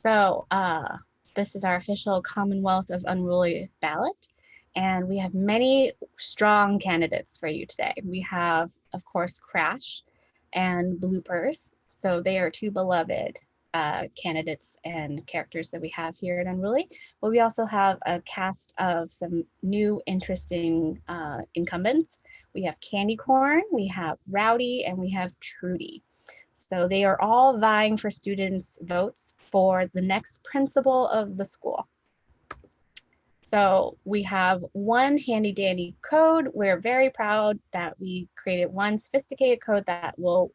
This is our official Commonwealth of Unruly ballot, and we have many strong candidates for you today. We have, of course, Crash and Bloopers. So they are two beloved candidates and characters that we have here at Unruly. But we also have a cast of some new interesting incumbents. We have Candy Corn, we have Rowdy, and we have Trudy. So they are all vying for students' votes for the next principal of the school. So we have one handy dandy code. We're very proud that we created one sophisticated code that will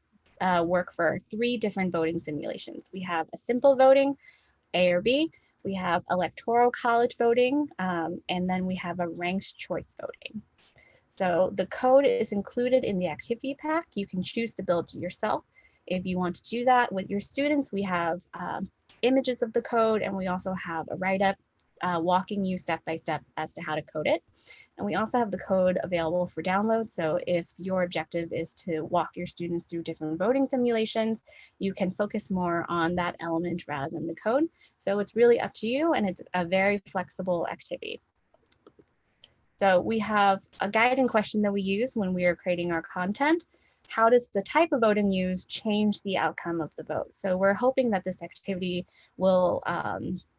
work for 3 different voting simulations. We have a simple voting, A or B. We have electoral college voting, and then we have a ranked choice voting. So the code is included in the activity pack. You can choose to build it yourself. If you want to do that with your students, we have images of the code, and we also have a write-up walking you step by step as to how to code it. And we also have the code available for download. So if your objective is to walk your students through different voting simulations, you can focus more on that element rather than the code. So it's really up to you, and it's a very flexible activity. So we have a guiding question that we use when we are creating our content. How does the type of voting used change the outcome of the vote? So we're hoping that this activity will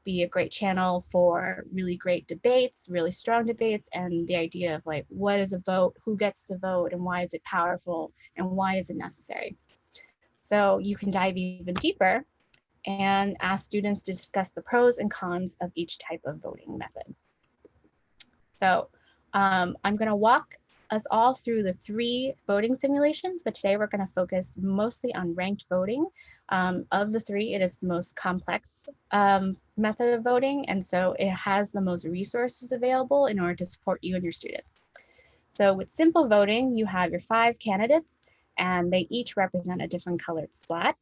be a great channel for really great debates, really strong debates, and the idea of like, what is a vote, who gets to vote, and why is it powerful, and why is it necessary? So you can dive even deeper and ask students to discuss the pros and cons of each type of voting method. So I'm going to walk us all through the 3 voting simulations, but today we're going to focus mostly on ranked voting. Of the 3, it is the most complex method of voting, and so it has the most resources available in order to support you and your students. So with simple voting, you have your 5 candidates, and they each represent a different colored splat.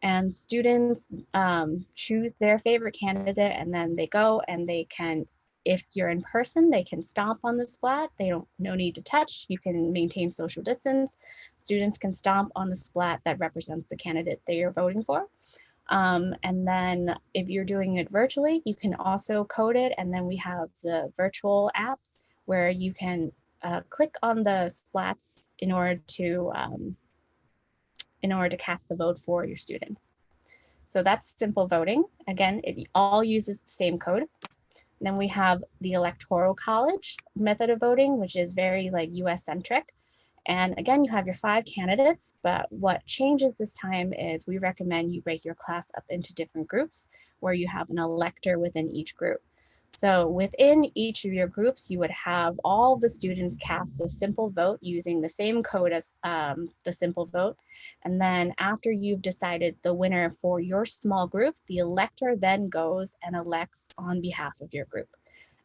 And students choose their favorite candidate, and then they go and they can, if you're in person, they can stomp on the splat. No need to touch. You can maintain social distance. Students can stomp on the splat that represents the candidate they are voting for. And then if you're doing it virtually, you can also code it. And then we have the virtual app where you can click on the splats in order to cast the vote for your students. So that's simple voting. Again, it all uses the same code. And then we have the electoral college method of voting, which is very like US centric. And again, you have your 5 candidates, but what changes this time is we recommend you break your class up into different groups where you have an elector within each group. So within each of your groups, you would have all the students cast a simple vote using the same code as the simple vote. And then after you've decided the winner for your small group, the elector then goes and elects on behalf of your group.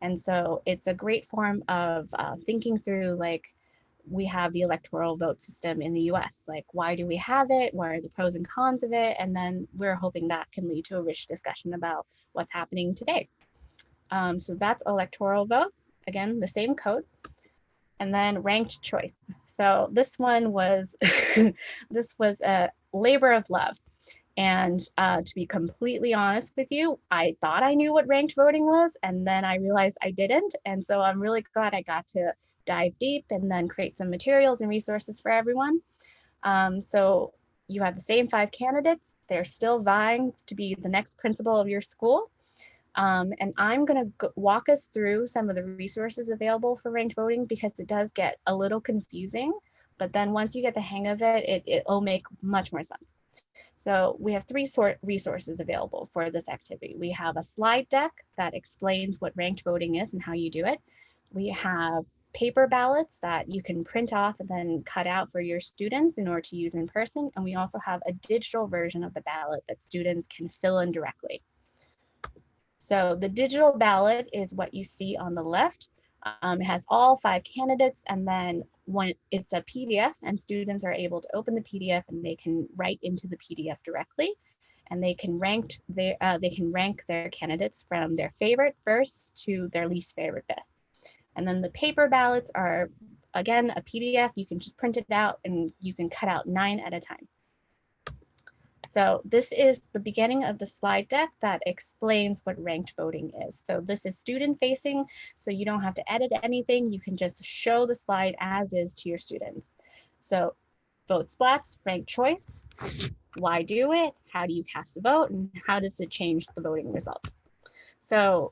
And so it's a great form of thinking through, like, we have the electoral vote system in the US. Like, why do we have it? What are the pros and cons of it? And then we're hoping that can lead to a rich discussion about what's happening today. So that's electoral vote, again, the same code. And then ranked choice. So this one was, this was a labor of love. And to be completely honest with you, I thought I knew what ranked voting was, and then I realized I didn't. And so I'm really glad I got to dive deep and then create some materials and resources for everyone. So you have the same 5 candidates. They're still vying to be the next principal of your school. And I'm going to walk us through some of the resources available for ranked voting because it does get a little confusing, but then once you get the hang of it, it'll make much more sense. So we have 3 resources available for this activity. We have a slide deck that explains what ranked voting is and how you do it. We have paper ballots that you can print off and then cut out for your students in order to use in person. And we also have a digital version of the ballot that students can fill in directly. So the digital ballot is what you see on the left. It has all 5 candidates, and then when it's a PDF, and students are able to open the PDF and they can write into the PDF directly, and they can rank their candidates from their favorite first to their least favorite fifth. And then the paper ballots are, again, a PDF. You can just print it out and you can cut out 9 at a time. So this is the beginning of the slide deck that explains what ranked voting is. So this is student facing, so you don't have to edit anything. You can just show the slide as is to your students. So vote splats, ranked choice, why do it, how do you cast a vote, and how does it change the voting results? So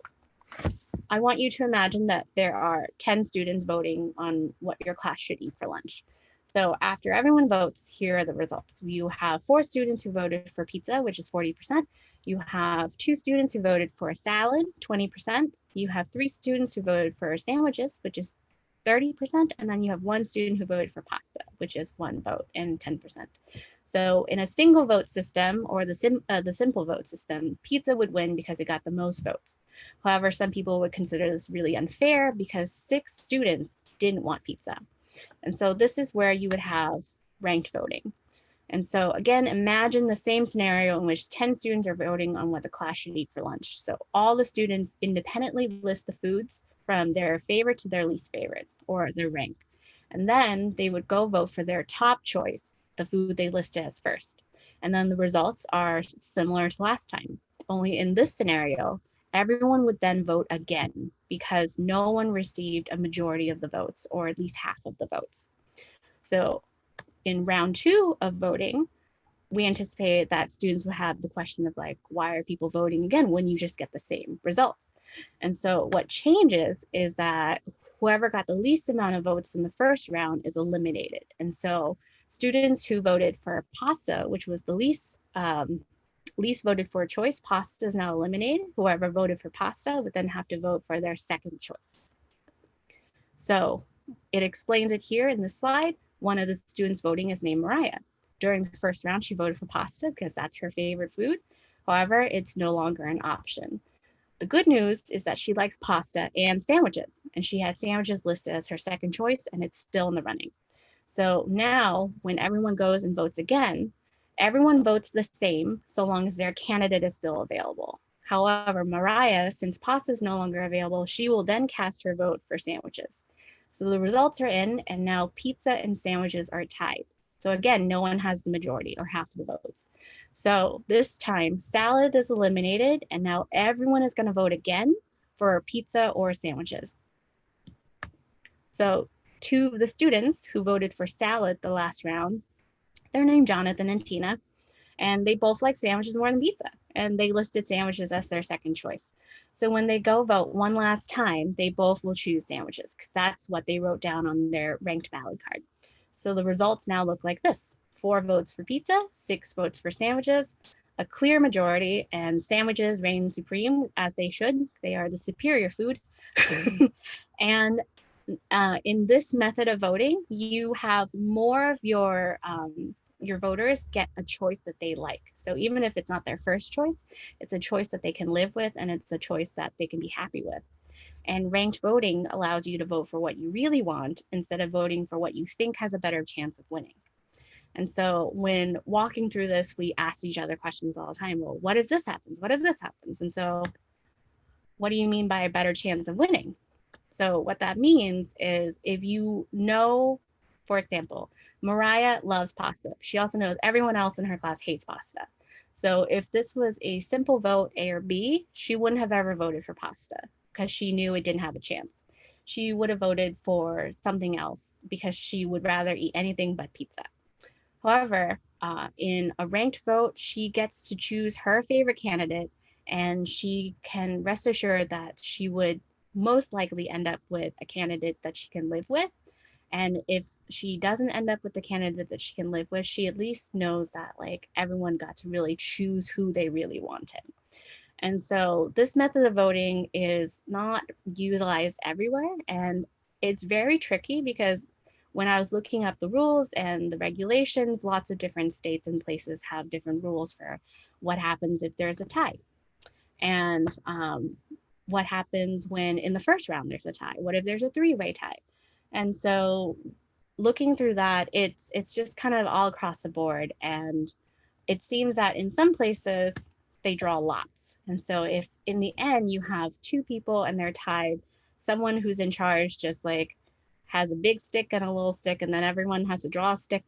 I want you to imagine that there are 10 students voting on what your class should eat for lunch. So after everyone votes, here are the results. You have 4 students who voted for pizza, which is 40%. You have 2 students who voted for a salad, 20%. You have 3 students who voted for sandwiches, which is 30%. And then you have 1 student who voted for pasta, which is 1 vote and 10%. So in a single vote system, or the simple vote system, pizza would win because it got the most votes. However, some people would consider this really unfair because 6 students didn't want pizza. And so this is where you would have ranked voting. And so again, imagine the same scenario in which 10 students are voting on what the class should eat for lunch. So all the students independently list the foods from their favorite to their least favorite, or their rank. And then they would go vote for their top choice, the food they listed as first. And then the results are similar to last time. Only in this scenario, everyone would then vote again because no one received a majority of the votes, or at least half of the votes. So in round 2 of voting, we anticipated that students would have the question of like, why are people voting again when you just get the same results? And so what changes is that whoever got the least amount of votes in the first round is eliminated. And so students who voted for pasta, which was the least voted for choice, pasta is now eliminated. Whoever voted for pasta would then have to vote for their second choice. So it explains it here in this slide. One of the students voting is named Mariah. During the first round, she voted for pasta because that's her favorite food. However, it's no longer an option. The good news is that she likes pasta and sandwiches, and she had sandwiches listed as her second choice, and it's still in the running. So now when everyone goes and votes again, everyone votes the same so long as their candidate is still available. However, Mariah, since pasta is no longer available, she will then cast her vote for sandwiches. So the results are in, and now pizza and sandwiches are tied. So again, no one has the majority or half of the votes. So this time, salad is eliminated, and now everyone is going to vote again for pizza or sandwiches. So 2 of the students who voted for salad the last round, they're named Jonathan and Tina, and they both like sandwiches more than pizza, and they listed sandwiches as their second choice. So when they go vote one last time, they both will choose sandwiches because that's what they wrote down on their ranked ballot card. So the results now look like this: 4 votes for pizza, 6 votes for sandwiches, a clear majority, and sandwiches reign supreme, as they should. They are the superior food. And in this method of voting, you have more of your voters get a choice that they like. So even if it's not their first choice, it's a choice that they can live with, and it's a choice that they can be happy with. And ranked voting allows you to vote for what you really want instead of voting for what you think has a better chance of winning. And so when walking through this, we ask each other questions all the time. Well, what if this happens? What if this happens? And so what do you mean by a better chance of winning? So what that means is if you know, for example, Mariah loves pasta. She also knows everyone else in her class hates pasta. So if this was a simple vote, A or B, she wouldn't have ever voted for pasta because she knew it didn't have a chance. She would have voted for something else because she would rather eat anything but pizza. However, in a ranked vote, she gets to choose her favorite candidate, and she can rest assured that she would most likely end up with a candidate that she can live with. And if she doesn't end up with the candidate that she can live with, she at least knows that like everyone got to really choose who they really wanted. And so this method of voting is not utilized everywhere, and it's very tricky because when I was looking up the rules and the regulations, lots of different states and places have different rules for what happens if there's a tie. And what happens when in the first round there's a tie? What if there's a 3-way tie? And so looking through that, it's just kind of all across the board. And it seems that in some places they draw lots. And so if in the end you have 2 people and they're tied, someone who's in charge just like has a big stick and a little stick, and then everyone has to draw a stick.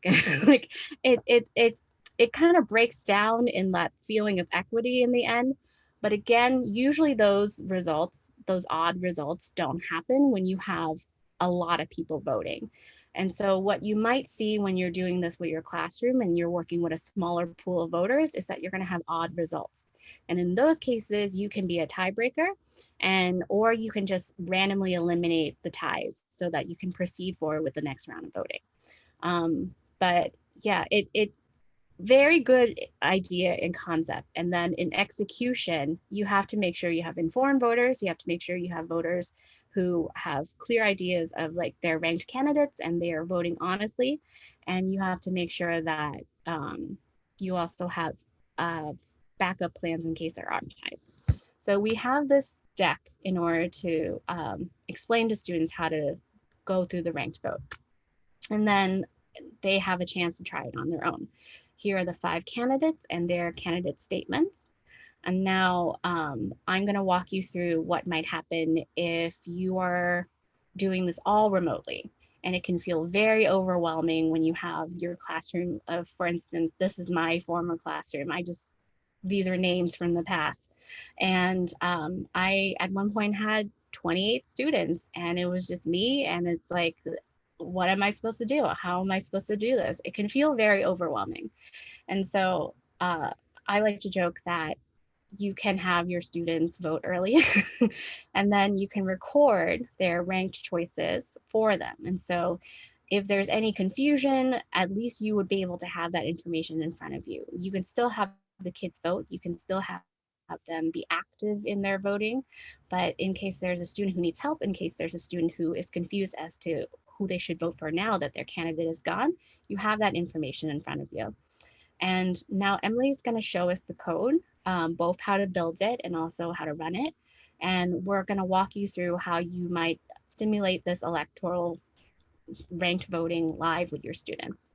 Like it it kind of breaks down in that feeling of equity in the end. But again, usually those results, those odd results, don't happen when you have a lot of people voting. And so what you might see when you're doing this with your classroom and you're working with a smaller pool of voters is that you're going to have odd results. And in those cases, you can be a tiebreaker, and or you can just randomly eliminate the ties so that you can proceed forward with the next round of voting. But yeah, it very good idea and concept. And then in execution, you have to make sure you have informed voters. You have to make sure you have voters who have clear ideas of like their ranked candidates and they are voting honestly. And you have to make sure that you also have backup plans in case there are ties. So we have this deck in order to explain to students how to go through the ranked vote. And then they have a chance to try it on their own. Here are the 5 candidates and their candidate statements. And now I'm going to walk you through what might happen if you are doing this all remotely. And it can feel very overwhelming when you have your classroom of, for instance, this is my former classroom. These are names from the past. And I, at one point, had 28 students, and it was just me. And it's like, what am I supposed to do? How am I supposed to do this? It can feel very overwhelming. And so I like to joke that you can have your students vote early and then you can record their ranked choices for them. And so if there's any confusion, at least you would be able to have that information in front of you. You can still have the kids vote. You can still have them be active in their voting. But in case there's a student who needs help, in case there's a student who is confused as to who they should vote for now that their candidate is gone, you have that information in front of you. And now Emily's going to show us the code, both how to build it and also how to run it. And we're going to walk you through how you might simulate this electoral ranked voting live with your students.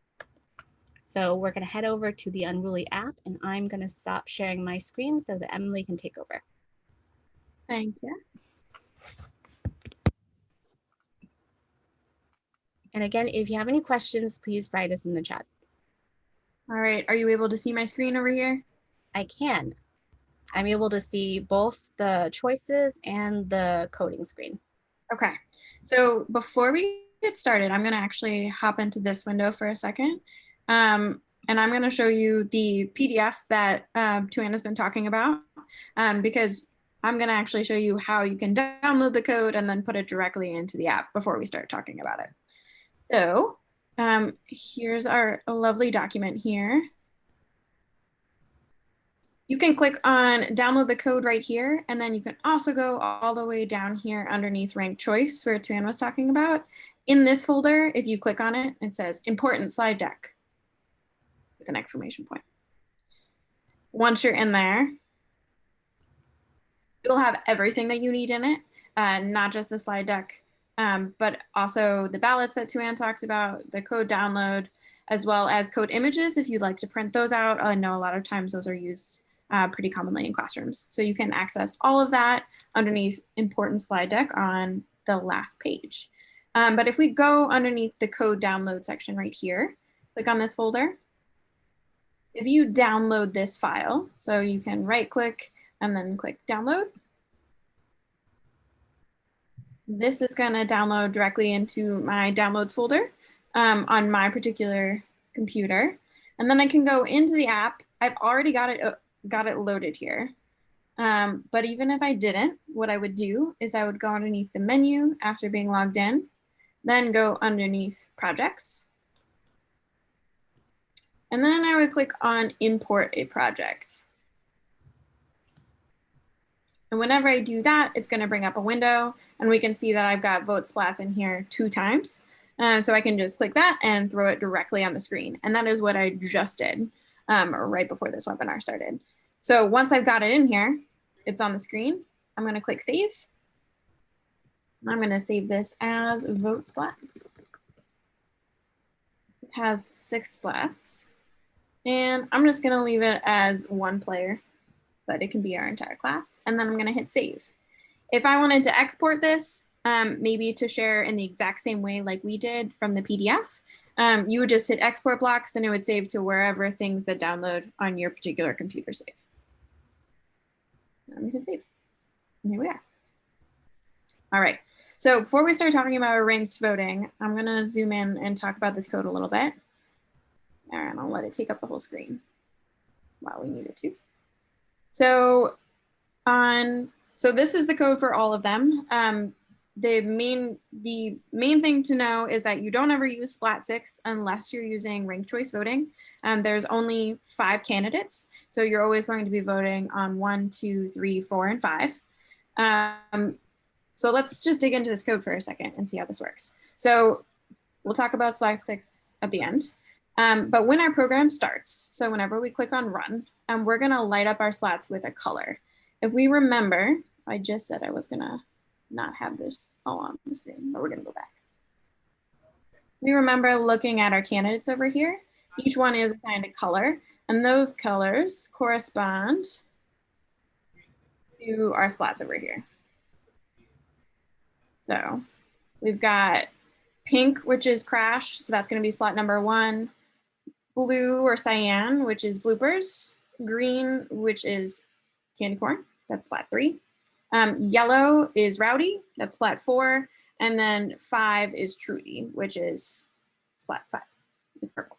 So we're going to head over to the Unruly app, and I'm going to stop sharing my screen so that Emily can take over. Thank you. And again, if you have any questions, please write us in the chat. All right, are you able to see my screen over here? I can. I'm able to see both the choices and the coding screen. Okay, so before we get started, I'm gonna actually hop into this window for a second. And I'm gonna show you the PDF that Tuanna's been talking about, because I'm gonna actually show you how you can download the code and then put it directly into the app before we start talking about it. So here's our lovely document here. You can click on download the code right here, and then you can also go all the way down here underneath ranked choice where Tuan was talking about. In this folder, if you click on it, it says important slide deck with an exclamation point. Once you're in there, you'll have everything that you need in it, not just the slide deck, but also the ballots that Tuan talks about, the code download, as well as code images if you'd like to print those out. I know a lot of times those are used pretty commonly in classrooms. So you can access all of that underneath important slide deck on the last page. But if we go underneath the code download section right here, click on this folder. If you download this file, so you can right click and then click download. This is gonna download directly into my downloads folder on my particular computer. And then I can go into the app. I've already got it loaded here. But even if I didn't, what I would do is I would go underneath the menu after being logged in, then go underneath projects. And then I would click on import a project. And whenever I do that, it's going to bring up a window, and we can see that I've got vote splats in here 2 times. So I can just click that and throw it directly on the screen. And that is what I just did right before this webinar started. So once I've got it in here, it's on the screen. I'm going to click save. I'm going to save this as vote splats. It has 6 splats. And I'm just going to leave it as 1 player, but it can be our entire class. And then I'm going to hit save. If I wanted to export this, maybe to share in the exact same way like we did from the PDF, you would just hit export blocks and it would save to wherever things that download on your particular computer save. And we can save. And here we are. All right. So before we start talking about ranked voting, I'm going to zoom in and talk about this code a little bit. And I'll let it take up the whole screen while we need it to. So this is the code for all of them. The main thing to know is that you don't ever use Splat6 unless you're using ranked choice voting. There's only 5 candidates, so you're always going to be voting on 1, 2, 3, 4, and 5. So let's just dig into this code for a second and see how this works. So we'll talk about Splat6 at the end. But when our program starts, so whenever we click on run, we're gonna light up our splats with a color. If we remember, I just said I was gonna not have this all on the screen, but we're gonna go back. We remember looking at our candidates over here. Each one is assigned a color, and those colors correspond to our splats over here. So we've got pink, which is crash, so that's gonna be splat number 1. Blue or cyan, which is bloopers. Green, which is candy corn, that's splat 3. Yellow is rowdy, that's splat 4. And then 5 is Trudy, which is splat 5. It's purple.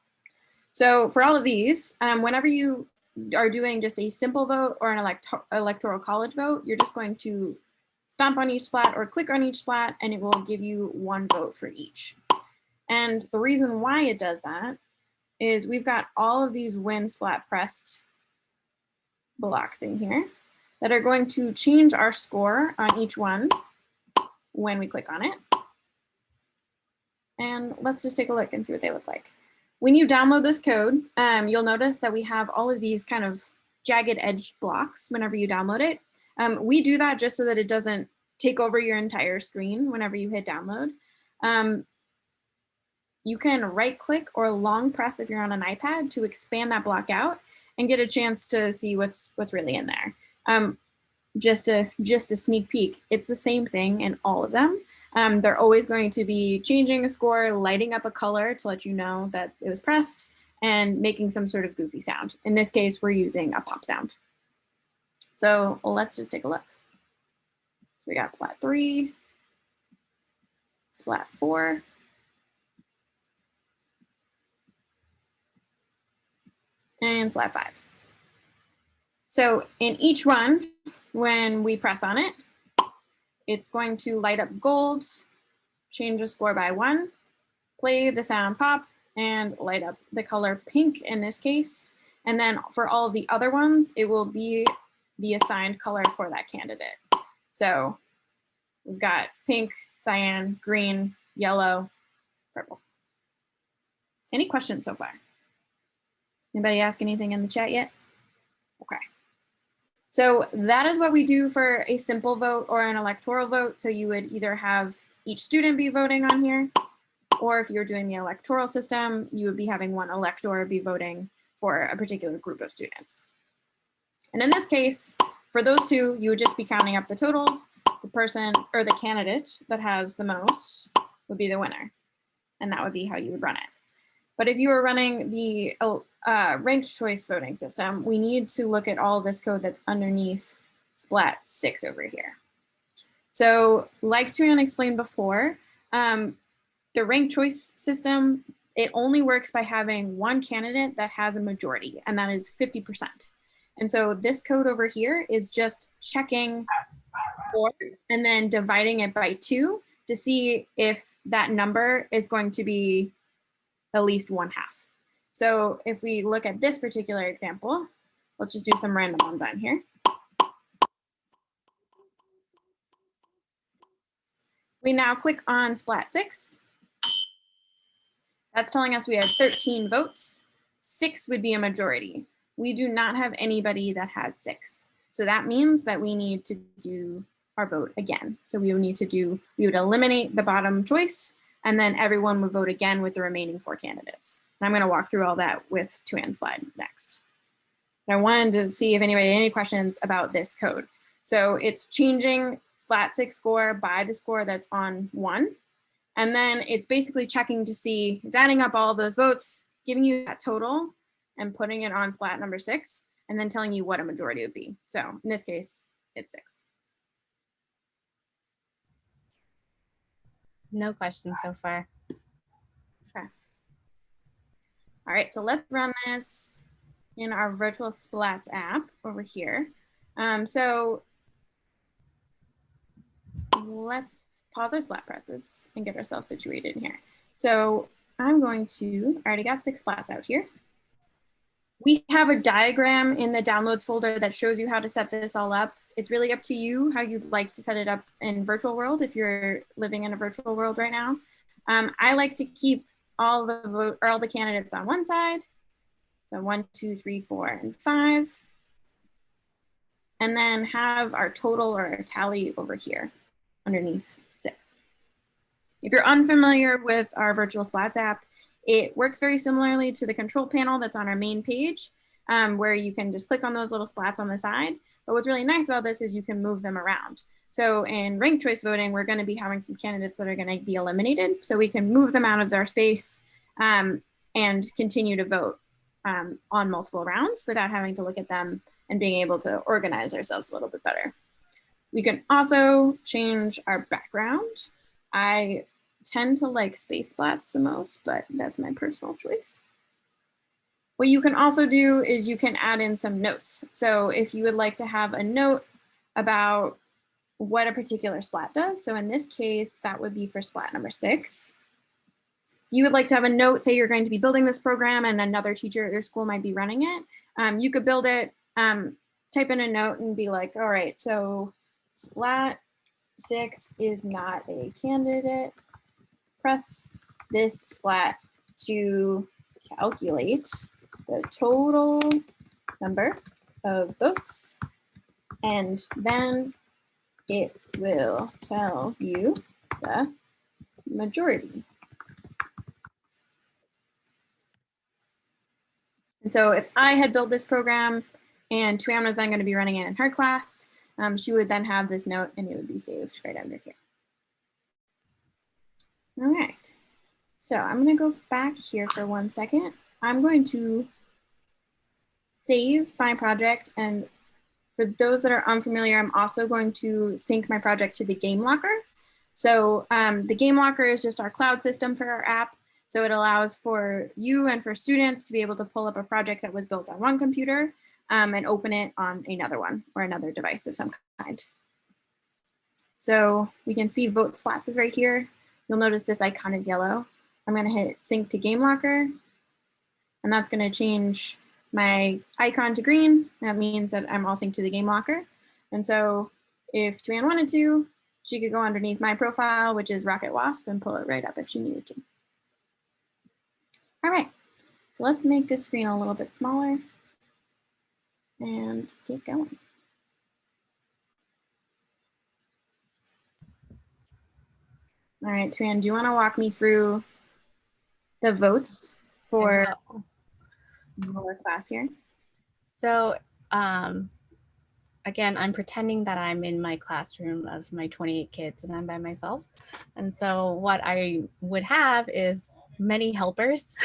So for all of these, whenever you are doing just a simple vote or an electoral college vote, you're just going to stomp on each splat or click on each splat, and it will give you 1 vote for each. And the reason why it does that is we've got all of these win splat pressed blocks in here that are going to change our score on each one when we click on it. And let's just take a look and see what they look like. When you download this code, you'll notice that we have all of these kind of jagged edge blocks whenever you download it. We do that just so that it doesn't take over your entire screen whenever you hit download. You can right click or long press if you're on an iPad to expand that block out and get a chance to see what's really in there. Just a sneak peek, it's the same thing in all of them. They're always going to be changing a score, lighting up a color to let you know that it was pressed, and making some sort of goofy sound. In this case, we're using a pop sound. So let's just take a look. So we got splat 3, splat 4, and splat 5. So in each one, when we press on it, it's going to light up gold, change the score by 1, play the sound pop, and light up the color pink in this case. And then for all of the other ones, it will be the assigned color for that candidate. So we've got pink, cyan, green, yellow, purple. Any questions so far? Anybody ask anything in the chat yet? Okay. So that is what we do for a simple vote or an electoral vote. So you would either have each student be voting on here, or if you're doing the electoral system, you would be having one elector be voting for a particular group of students. And in this case, for those two, you would just be counting up the totals. The person or the candidate that has the most would be the winner. And that would be how you would run it. But if you were running the ranked choice voting system, we need to look at all this code that's underneath splat 6 over here. So like Tuan explained before, the ranked choice system, it only works by having one candidate that has a majority, and that is 50%. And so this code over here is just checking 4 and then dividing it by 2 to see if that number is going to be at least 1/2. So if we look at this particular example, let's just do some random ones on here. We now click on splat 6. That's telling us we have 13 votes. 6 would be a majority. We do not have anybody that has 6. So that means that we need to do our vote again. So we would eliminate the bottom choice, and then everyone would vote again with the remaining 4 candidates. And I'm going to walk through all that with Tuan's slide next. But I wanted to see if anybody had any questions about this code. So it's changing splat 6 score by the score that's on 1. And then it's basically checking to see, it's adding up all of those votes, giving you that total and putting it on splat number 6, and then telling you what a majority would be. So in this case, it's 6. No questions so far. Okay. All right, so let's run this in our virtual Splats app over here. So let's pause our splat presses and get ourselves situated in here. So I'm going to, I already got 6 splats out here. We have a diagram in the downloads folder that shows you how to set this all up. It's really up to you how you'd like to set it up in virtual world if you're living in a virtual world right now. I like to keep all the candidates on one side. So 1, 2, 3, 4, and 5. And then have our total or our tally over here underneath 6. If you're unfamiliar with our virtual Splats app, it works very similarly to the control panel that's on our main page, where you can just click on those little splats on the side. But what's really nice about this is you can move them around. So in ranked choice voting, we're going to be having some candidates that are going to be eliminated. So we can move them out of their space and continue to vote on multiple rounds without having to look at them and being able to organize ourselves a little bit better. We can also change our background. I tend to like space splats the most, but that's my personal choice. What you can also do is you can add in some notes. So if you would like to have a note about what a particular splat does, so in this case, that would be for splat number 6. You would like to have a note, say you're going to be building this program and another teacher at your school might be running it. You could build it, type in a note and be like, all right, so splat 6 is not a candidate. Press this splat to calculate the total number of votes, and then it will tell you the majority. And so if I had built this program and Tuan was then going to be running it in her class, she would then have this note and it would be saved right under here. All right, so I'm going to go back here for 1 second. I'm going to save my project, and for those that are unfamiliar, I'm also going to sync my project to the Game Locker. So the Game Locker is just our cloud system for our app. So it allows for you and for students to be able to pull up a project that was built on one computer and open it on another one or another device of some kind. So we can see Vote Splats is right here. You'll notice this icon is yellow. I'm going to hit Sync to Game Locker, and that's going to change my icon to green. That means that I'm all synced to the Game Locker. And so if Tuan wanted to, she could go underneath my profile, which is Rocket Wasp, and pull it right up if she needed to. All right, so let's make this screen a little bit smaller and get going. All right, Tuan, do you want to walk me through the votes for our class here? So again, I'm pretending that I'm in my classroom of my 28 kids and I'm by myself. And so what I would have is many helpers,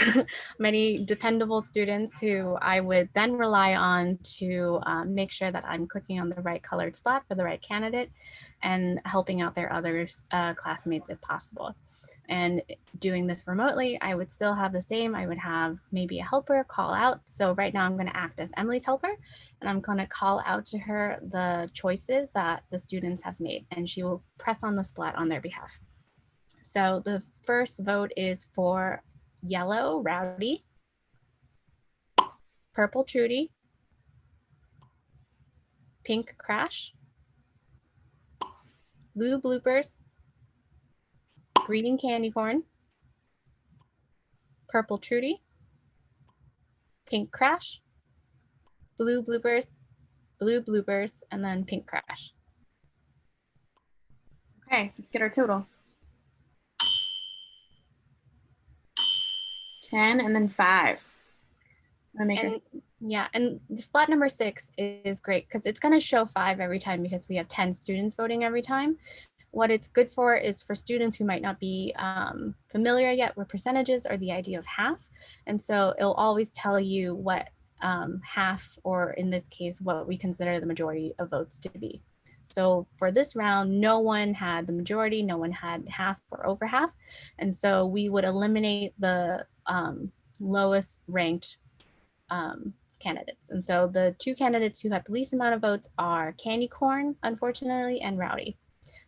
many dependable students who I would then rely on to make sure that I'm clicking on the right colored splat for the right candidate and helping out their other classmates if possible. And doing this remotely, I would still have the same. I would have maybe a helper call out. So right now I'm going to act as Emily's helper, and I'm going to call out to her the choices that the students have made, and she will press on the splat on their behalf. So the first vote is for yellow, Rowdy, purple, Trudy, pink, Crash, blue, Bloopers, green, Candy Corn, purple, Trudy, pink, Crash, blue, Bloopers, and then pink, Crash. Okay, let's get our total. 10 and then 5. Yeah, and the splat number 6 is great because it's going to show 5 every time because we have 10 students voting every time. What it's good for is for students who might not be familiar yet with percentages or the idea of half. And so it'll always tell you what half, or in this case, what we consider the majority of votes to be. So for this round, no one had the majority, no one had half or over half. And so we would eliminate the lowest ranked candidates. And so the two candidates who had the least amount of votes are Candy Corn, unfortunately, and Rowdy.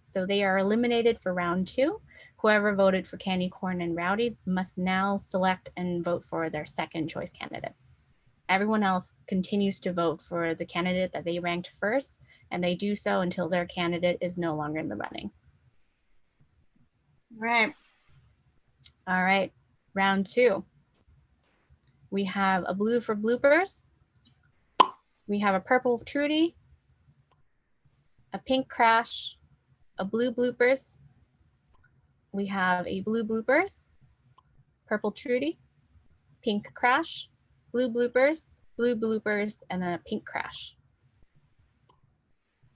So they are eliminated for round 2. Whoever voted for Candy Corn and Rowdy must now select and vote for their second choice candidate. Everyone else continues to vote for the candidate that they ranked first, and they do so until their candidate is no longer in the running. Right. All right, round 2. We have a blue for bloopers. We have a purple Trudy, a pink crash, a blue bloopers. We have a blue bloopers, purple Trudy, pink crash, blue bloopers, and then a pink crash.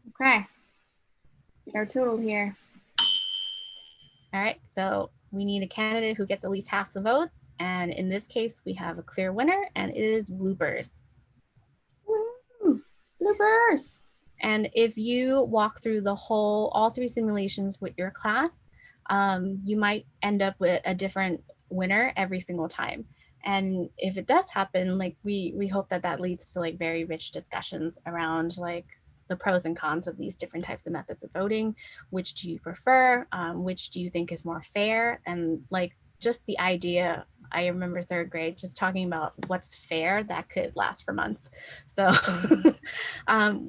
Okay. Our total here. All right, so we need a candidate who gets at least half the votes. And in this case, we have a clear winner, and it is bloopers. Woo! Bloopers! And if you walk through all 3 simulations with your class, you might end up with a different winner every single time. And if it does happen, like we hope that leads to like very rich discussions around like the pros and cons of these different types of methods of voting. Which do you prefer? Which do you think is more fair? And like just the idea, I remember 3rd grade just talking about what's fair, that could last for months. So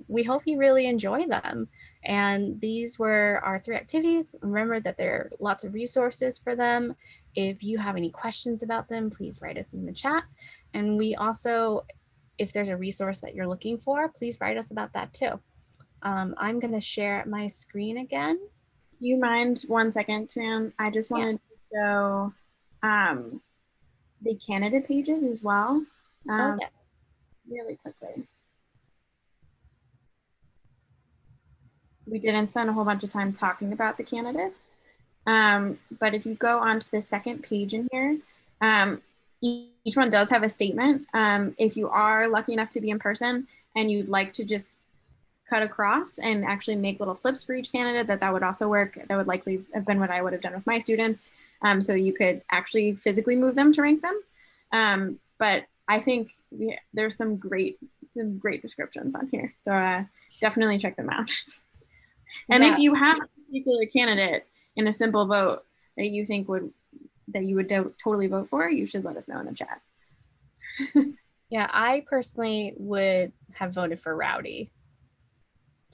we hope you really enjoy them. And these were our 3 activities. Remember that there are lots of resources for them. If you have any questions about them, please write us in the chat. And we also, if there's a resource that you're looking for, please write us about that too. I'm going to share my screen again. Do you mind 1 second, Tran? I just wanted to show the candidate pages as well. Oh, yes. Really quickly. We didn't spend a whole bunch of time talking about the candidates. But if you go onto the second page in here, each one does have a statement. If you are lucky enough to be in person and you'd like to just cut across and actually make little slips for each candidate, that would also work. That would likely have been what I would have done with my students. So you could actually physically move them to rank them. But I think there's some great descriptions on here. So definitely check them out. And if you have a particular candidate in a simple vote that you think that you would totally vote for, you should let us know in the chat. Yeah, I personally would have voted for Rowdy.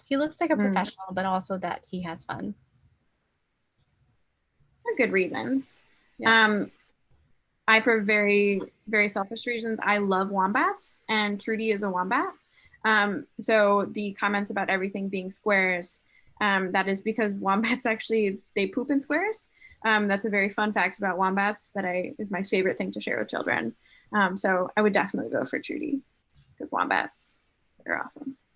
He looks like a professional, but also that he has fun. For good reasons. Yeah. I, for very, very selfish reasons, I love wombats, and Trudy is a wombat. So the comments about everything being squares, that is because wombats actually, they poop in squares. That's a very fun fact about wombats that is my favorite thing to share with children. So I would definitely go for Trudy because wombats, they're awesome.